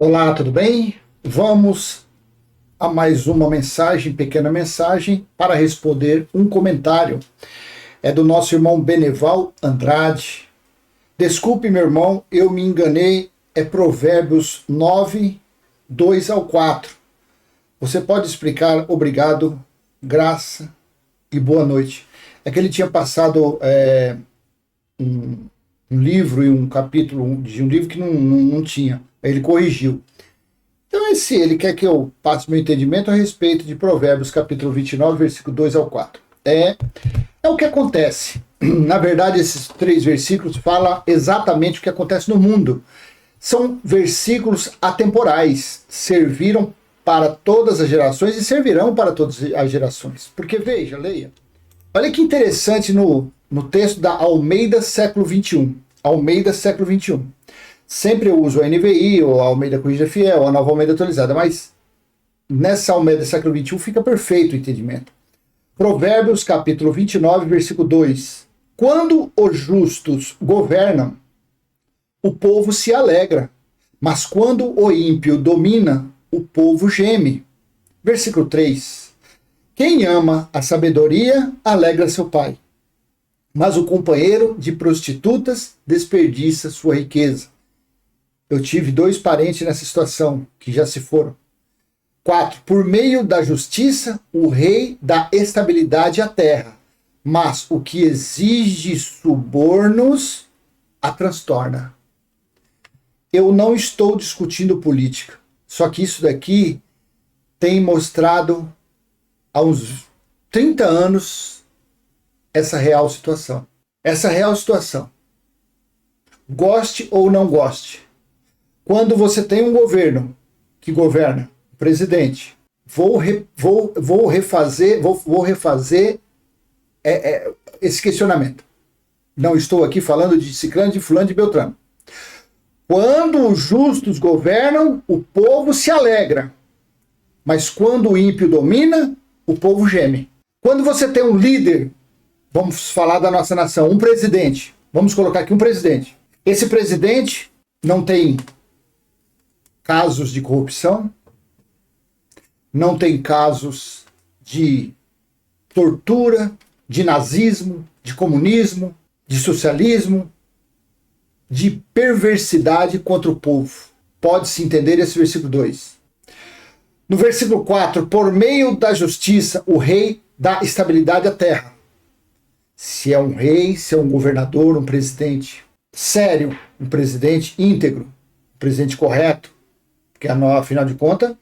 Olá, tudo bem? Vamos a mais uma mensagem, pequena mensagem, para responder um comentário. É do nosso irmão Beneval Andrade. Desculpe, meu irmão, eu me enganei. É Provérbios 9, 2 ao 4. Você pode explicar? Obrigado, graça e boa noite. É que ele tinha passado um, um livro e um capítulo de um livro que não tinha. Aí ele corrigiu. Então, ele quer que eu passe meu entendimento a respeito de Provérbios, capítulo 29, versículo 2 ao 4. É o que acontece. Na verdade, esses 3 versículos falam exatamente o que acontece no mundo. São versículos atemporais, serviram para todas as gerações e servirão para todas as gerações. Porque, veja, leia. Olha que interessante no texto da Almeida século XXI. Almeida século XXI. Sempre eu uso a NVI, ou a Almeida Corrigida Fiel, ou a Nova Almeida Atualizada, mas nessa Almeida século XXI fica perfeito o entendimento. Provérbios capítulo 29, versículo 2. Quando os justos governam, o povo se alegra, mas quando o ímpio domina, o povo geme. Versículo 3. Quem ama a sabedoria, alegra seu pai, mas o companheiro de prostitutas desperdiça sua riqueza. Eu tive 2 parentes nessa situação, que já se foram. 4. Por meio da justiça, o rei dá estabilidade à terra, mas o que exige subornos a transtorna. Eu não estou discutindo política, só que isso daqui tem mostrado há uns 30 anos essa real situação. Essa real situação. Goste ou não goste. Quando você tem um governo que governa, presidente, vou refazer esse questionamento. Não estou aqui falando de ciclano, de fulano, de beltrano. Quando os justos governam, o povo se alegra. Mas quando o ímpio domina, o povo geme. Quando você tem um líder, vamos falar da nossa nação, um presidente. Vamos colocar aqui um presidente. Esse presidente não tem casos de corrupção, não tem casos de tortura, de nazismo, de comunismo, de socialismo, de perversidade contra o povo. Pode-se entender esse versículo 2. No versículo 4, por meio da justiça, o rei dá estabilidade à terra. Se é um rei, se é um governador, um presidente sério, um presidente íntegro, um presidente correto, porque afinal de contas,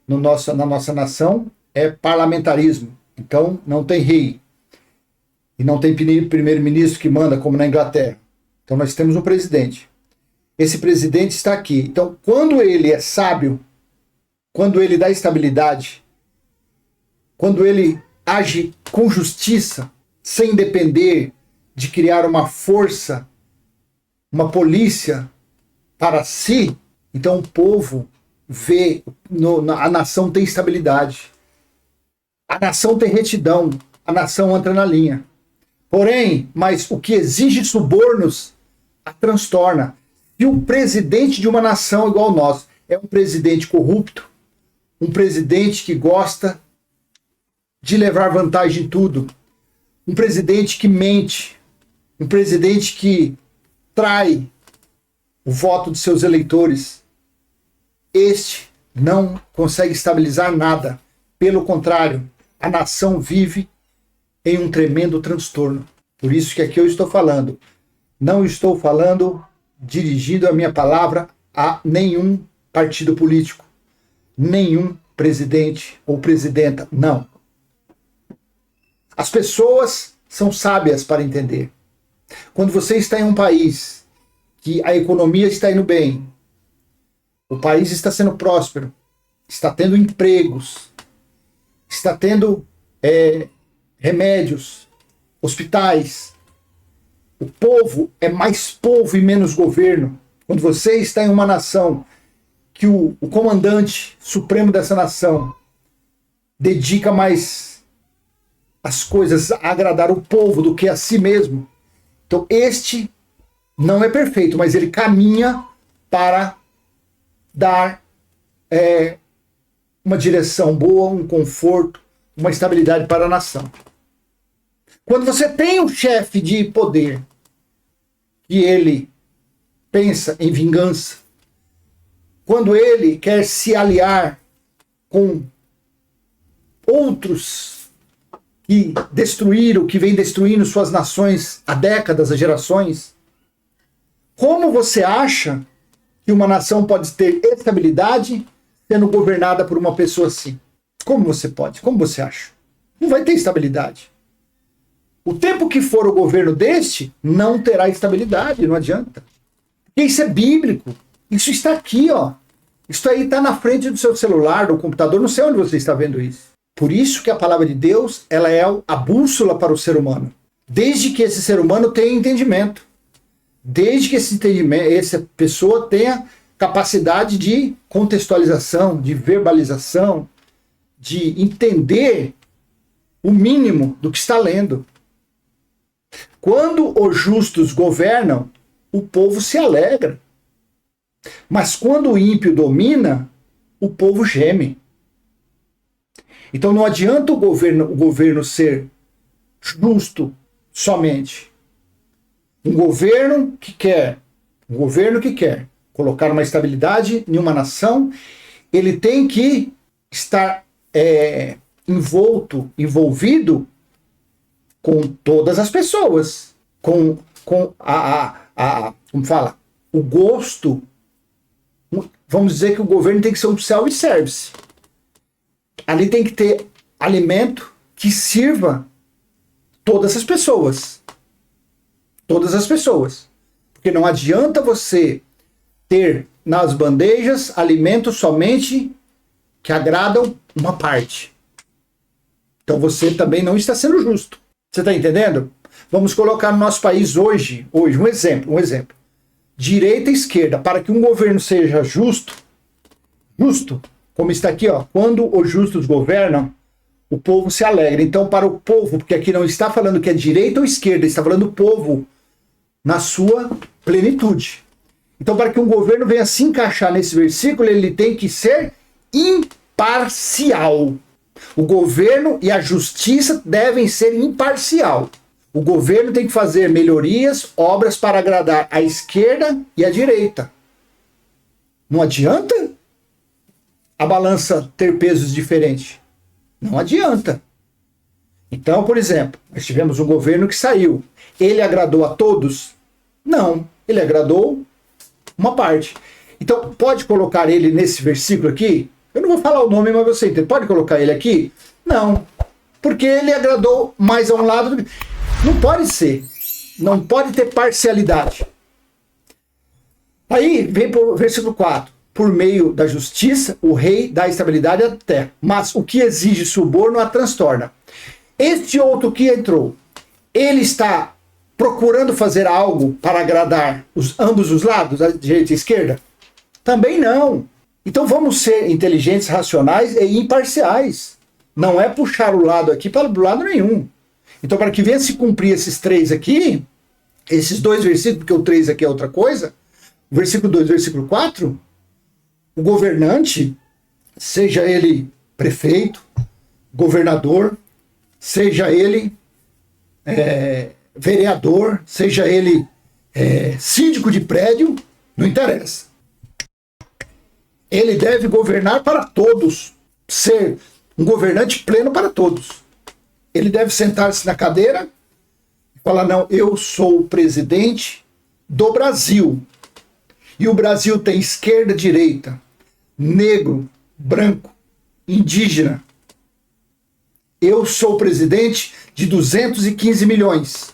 na nossa nação é parlamentarismo. Então não tem rei. E não tem primeiro-ministro que manda, como na Inglaterra. Então nós temos um presidente. Esse presidente está aqui. Então, quando ele é sábio, quando ele dá estabilidade, quando ele age com justiça, sem depender de criar uma força, uma polícia para si, então o povo vê, a nação tem estabilidade, a nação tem retidão, a nação entra na linha. Porém, mas o que exige subornos a transtorna. Se o presidente de uma nação igual ao nosso é um presidente corrupto, um presidente que gosta de levar vantagem em tudo, um presidente que mente, um presidente que trai o voto de seus eleitores, este não consegue estabilizar nada. Pelo contrário, a nação vive em um tremendo transtorno. Por isso que aqui eu estou falando. Não estou falando, dirigindo a minha palavra a nenhum partido político, nenhum presidente ou presidenta. Não. As pessoas são sábias para entender. Quando você está em um país que a economia está indo bem, o país está sendo próspero, está tendo empregos, está tendo remédios, hospitais. O povo é mais povo e menos governo. Quando você está em uma nação que o comandante supremo dessa nação dedica mais as coisas a agradar o povo do que a si mesmo, então este não é perfeito, mas ele caminha para dar uma direção boa, um conforto, uma estabilidade para a nação. Quando você tem um chefe de poder e ele pensa em vingança, quando ele quer se aliar com outros que destruíram, que vêm destruindo suas nações há décadas, há gerações, como você acha que uma nação pode ter estabilidade sendo governada por uma pessoa assim? Como você pode? Como você acha? Não vai ter estabilidade. O tempo que for o governo deste, não terá estabilidade, não adianta. Porque isso é bíblico. Isso está aqui, ó. Isso aí está na frente do seu celular, do computador, não sei onde você está vendo isso. Por isso que a palavra de Deus, ela é a bússola para o ser humano. Desde que esse ser humano tenha entendimento. Desde que essa pessoa tenha capacidade de contextualização, de verbalização, de entender o mínimo do que está lendo. Quando os justos governam, o povo se alegra. Mas quando o ímpio domina, o povo geme. Então não adianta o governo ser justo somente. Um governo que quer colocar uma estabilidade em uma nação, ele tem que estar envolvido com todas as pessoas, com como fala, o gosto. Vamos dizer que o governo tem que ser um self-service. Ali tem que ter alimento que sirva todas as pessoas. Todas as pessoas. Porque não adianta você ter nas bandejas alimentos somente que agradam uma parte. Então você também não está sendo justo. Você está entendendo? Vamos colocar no nosso país hoje um exemplo. Direita e esquerda, para que um governo seja justo, como está aqui, ó, quando os justos governam, o povo se alegra. Então, para o povo, porque aqui não está falando que é direita ou esquerda, está falando do povo na sua plenitude. Então, para que um governo venha se encaixar nesse versículo, ele tem que ser imparcial. O governo e a justiça devem ser imparcial. O governo tem que fazer melhorias, obras para agradar a esquerda e a direita. Não adianta a balança ter pesos diferentes. Não adianta. Então, por exemplo, nós tivemos um governo que saiu. Ele agradou a todos? Não. Ele agradou uma parte. Então, pode colocar ele nesse versículo aqui? Eu não vou falar o nome, mas você entende. Pode colocar ele aqui? Não. Porque ele agradou mais a um lado do que... Não pode ser. Não pode ter parcialidade. Aí vem para o versículo 4. Por meio da justiça, o rei dá estabilidade à terra. Mas o que exige suborno a transtorna. Este outro que entrou, ele está procurando fazer algo para agradar ambos os lados, a direita e a esquerda? Também não. Então vamos ser inteligentes, racionais e imparciais. Não é puxar o lado aqui para o lado nenhum. Então, para que venha se cumprir esses três aqui, esses dois versículos, porque o 3 aqui é outra coisa, o versículo 2 e o versículo 4, o governante, seja ele prefeito, governador, seja ele vereador, seja ele síndico de prédio, não interessa. Ele deve governar para todos, ser um governante pleno para todos. Ele deve sentar-se na cadeira e falar, não, eu sou o presidente do Brasil. E o Brasil tem esquerda, direita, negro, branco, indígena. Eu sou o presidente de 215 milhões.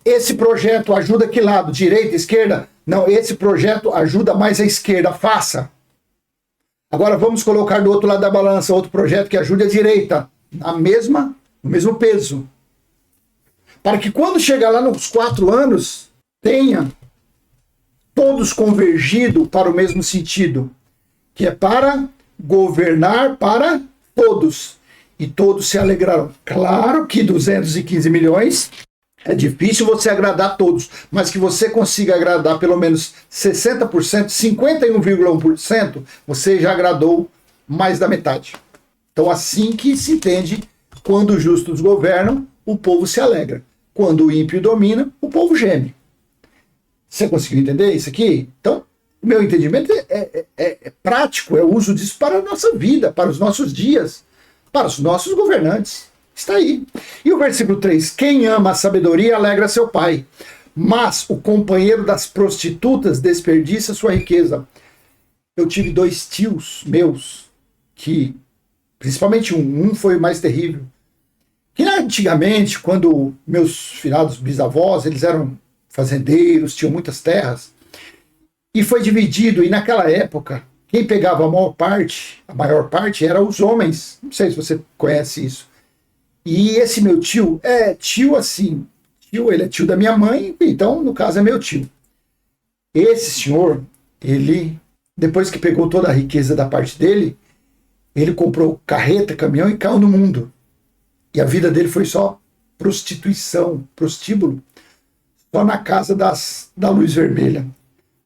Esse projeto ajuda que lado? Direita, esquerda? Não, esse projeto ajuda mais a esquerda. Faça. Agora vamos colocar do outro lado da balança outro projeto que ajude a direita. No mesmo peso. Para que quando chegar lá nos 4 anos, tenha todos convergido para o mesmo sentido, que é para governar para todos. E todos se alegrarão. Claro que 215 milhões É difícil você agradar todos, mas que você consiga agradar pelo menos 60%, 51,1%, você já agradou mais da metade. Então, assim que se entende, quando os justos governam, o povo se alegra. Quando o ímpio domina, o povo geme. Você conseguiu entender isso aqui? Então, o meu entendimento é prático, é o uso disso para a nossa vida, para os nossos dias, para os nossos governantes. Está aí. E o versículo 3: quem ama a sabedoria alegra seu pai, mas o companheiro das prostitutas desperdiça sua riqueza. Eu tive 2 tios meus, que, principalmente um foi o mais terrível, que antigamente, quando meus finados bisavós, eles eram fazendeiros, tinham muitas terras, e foi dividido, e naquela época, quem pegava a maior parte, eram os homens. Não sei se você conhece isso. E esse meu tio, tio assim, ele é tio da minha mãe, então, no caso, é meu tio. Esse senhor, ele, depois que pegou toda a riqueza da parte dele, ele comprou carreta, caminhão e caiu no mundo. E a vida dele foi só prostituição, prostíbulo, só na casa da luz vermelha.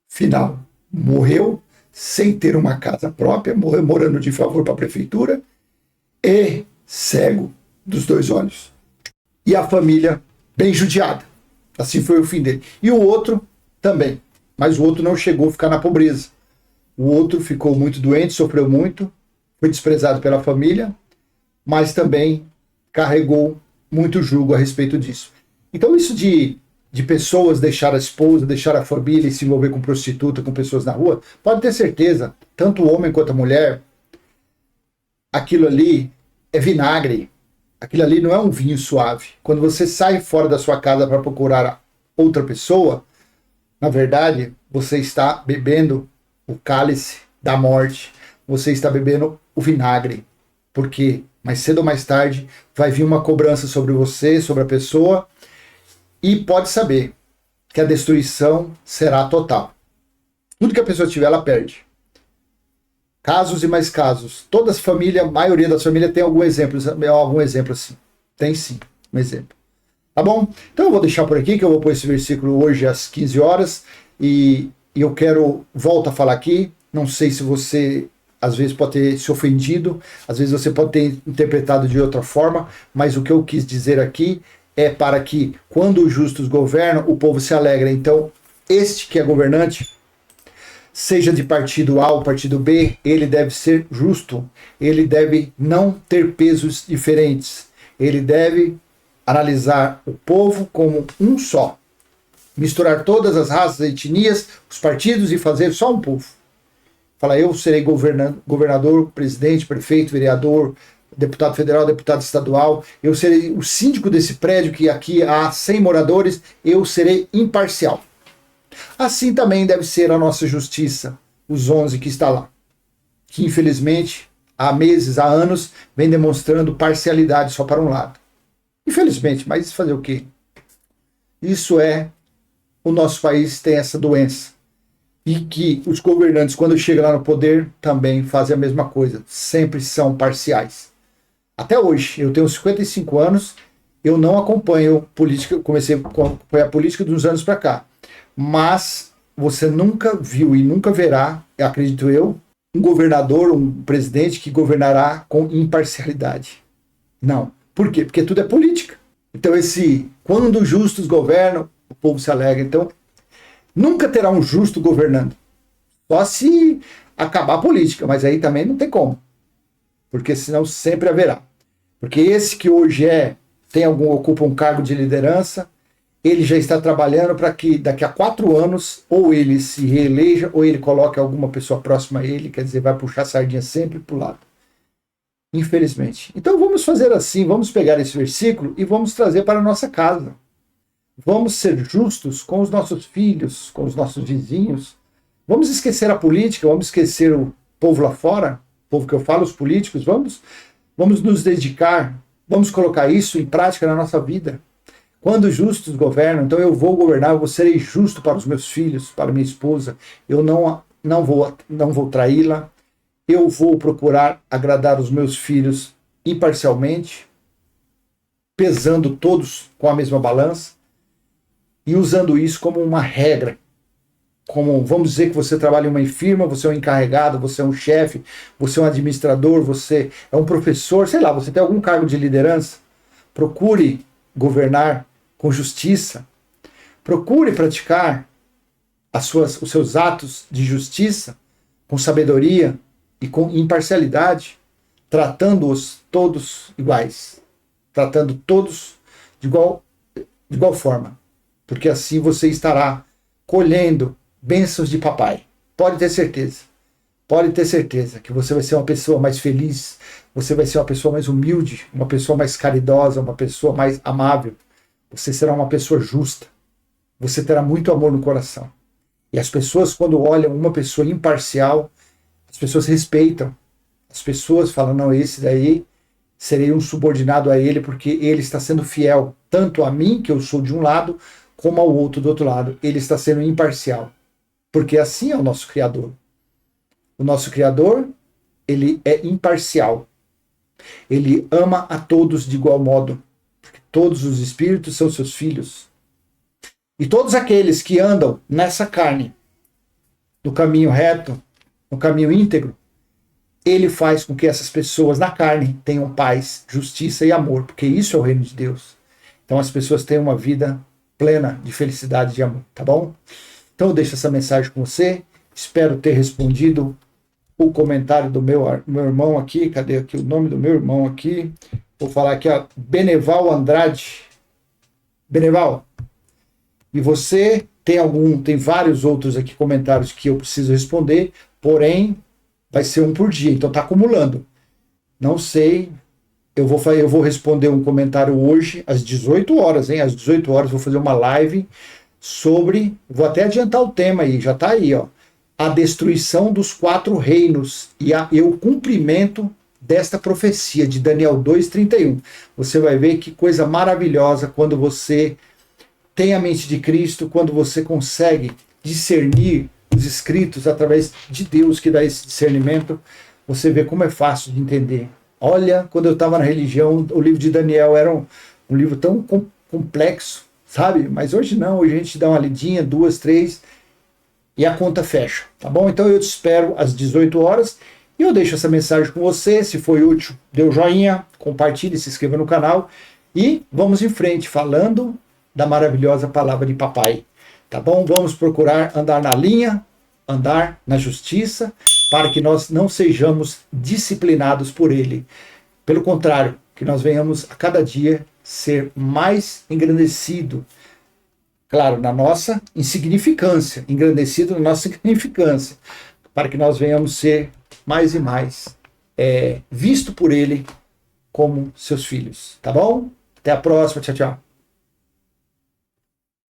Final, morreu sem ter uma casa própria, morreu morando de favor para a prefeitura e cego dos 2 olhos. E a família bem judiada. Assim foi o fim dele. E o outro também. Mas o outro não chegou a ficar na pobreza. O outro ficou muito doente, sofreu muito, foi desprezado pela família, mas também carregou muito jugo a respeito disso. Então isso de pessoas deixar a esposa, deixar a família e se envolver com prostituta, com pessoas na rua, pode ter certeza, tanto o homem quanto a mulher, aquilo ali é vinagre. Aquilo ali não é um vinho suave. Quando você sai fora da sua casa para procurar outra pessoa, na verdade, você está bebendo o cálice da morte. Você está bebendo o vinagre. Porque mais cedo ou mais tarde vai vir uma cobrança sobre você, sobre a pessoa, e pode saber que a destruição será total. Tudo que a pessoa tiver, ela perde. Casos e mais casos. Todas as famílias, a maioria das famílias tem algum exemplo assim. Tem sim, um exemplo. Tá bom? Então eu vou deixar por aqui, que eu vou pôr esse versículo hoje às 15 horas. E eu volto a falar aqui. Não sei se você, às vezes, pode ter se ofendido. Às vezes você pode ter interpretado de outra forma. Mas o que eu quis dizer aqui é para que, quando os justos governam, o povo se alegra. Então, este que é governante, seja de partido A ou partido B, ele deve ser justo. Ele deve não ter pesos diferentes. Ele deve analisar o povo como um só. Misturar todas as raças, etnias, os partidos e fazer só um povo. Fala, eu serei governador, presidente, prefeito, vereador, deputado federal, deputado estadual, eu serei o síndico desse prédio que aqui há 100 moradores, eu serei imparcial. Assim também deve ser a nossa justiça, os 11 que está lá, que infelizmente há meses, há anos, vem demonstrando parcialidade só para um lado. Infelizmente, mas fazer o quê? Isso o nosso país tem essa doença. E que os governantes, quando chegam lá no poder, também fazem a mesma coisa, sempre são parciais. Até hoje, eu tenho 55 anos, eu não acompanho política, comecei a acompanhar política de uns anos para cá. Mas você nunca viu e nunca verá, acredito eu, um governador, um presidente que governará com imparcialidade. Não. Por quê? Porque tudo é política. Então quando os justos governam, o povo se alegra. Então, nunca terá um justo governando. Só se acabar a política, mas aí também não tem como. Porque senão sempre haverá. Porque esse que hoje ocupa um cargo de liderança, ele já está trabalhando para que daqui a 4 anos ou ele se reeleja ou ele coloque alguma pessoa próxima a ele, quer dizer, vai puxar a sardinha sempre para o lado. Infelizmente. Então vamos fazer assim, vamos pegar esse versículo e vamos trazer para a nossa casa. Vamos ser justos com os nossos filhos, com os nossos vizinhos. Vamos esquecer a política, vamos esquecer o povo lá fora, o povo que eu falo, os políticos, vamos nos dedicar, vamos colocar isso em prática na nossa vida. Quando os justos governam, então eu vou governar, eu serei justo para os meus filhos, para minha esposa, eu não vou traí-la, eu vou procurar agradar os meus filhos imparcialmente, pesando todos com a mesma balança, e usando isso como uma regra. Como, vamos dizer que você trabalha em uma firma, você é um encarregado, você é um chefe, você é um administrador, você é um professor, sei lá, você tem algum cargo de liderança, procure governar com justiça, procure praticar os seus atos de justiça com sabedoria e com imparcialidade, tratando-os todos iguais, tratando todos de igual forma, porque assim você estará colhendo bênçãos de papai. Pode ter certeza que você vai ser uma pessoa mais feliz, você vai ser uma pessoa mais humilde, uma pessoa mais caridosa, uma pessoa mais amável, você será uma pessoa justa, você terá muito amor no coração. E as pessoas, quando olham uma pessoa imparcial, as pessoas respeitam. As pessoas falam, não, esse daí serei um subordinado a ele, porque ele está sendo fiel, tanto a mim, que eu sou de um lado, como ao outro do outro lado. Ele está sendo imparcial. Porque assim é o nosso Criador. O nosso Criador, ele é imparcial. Ele ama a todos de igual modo. Porque todos os espíritos são seus filhos. E todos aqueles que andam nessa carne, no caminho reto, no caminho íntegro, ele faz com que essas pessoas na carne tenham paz, justiça e amor, porque isso é o reino de Deus. Então as pessoas têm uma vida plena de felicidade e de amor, tá bom? Então eu deixo essa mensagem com você, espero ter respondido o comentário do meu irmão aqui, cadê aqui o nome do meu irmão aqui? Vou falar aqui, ó, Beneval Andrade. Beneval, e você tem vários outros aqui comentários que eu preciso responder, porém vai ser um por dia, então tá acumulando. Não sei, eu vou responder um comentário hoje às 18 horas, hein? Às 18 horas vou fazer uma live sobre, vou até adiantar o tema aí, já tá aí, ó, a destruição dos 4 reinos e o cumprimento desta profecia de Daniel 2:31. Você vai ver que coisa maravilhosa quando você tem a mente de Cristo, quando você consegue discernir os escritos através de Deus que dá esse discernimento, você vê como é fácil de entender. Olha, quando eu estava na religião, o livro de Daniel era um livro tão complexo, sabe? Mas hoje não, hoje a gente dá uma lidinha, 2, 3, e a conta fecha, tá bom? Então eu te espero às 18 horas, e eu deixo essa mensagem com você. Se foi útil, dê um joinha, compartilhe, se inscreva no canal, e vamos em frente, falando da maravilhosa palavra de papai, tá bom? Vamos procurar andar na linha, andar na justiça, para que nós não sejamos disciplinados por ele. Pelo contrário, que nós venhamos a cada dia ser mais engrandecido, claro, na nossa insignificância, engrandecido na nossa insignificância, para que nós venhamos ser mais e mais visto por ele como seus filhos, tá bom? Até a próxima, tchau, tchau.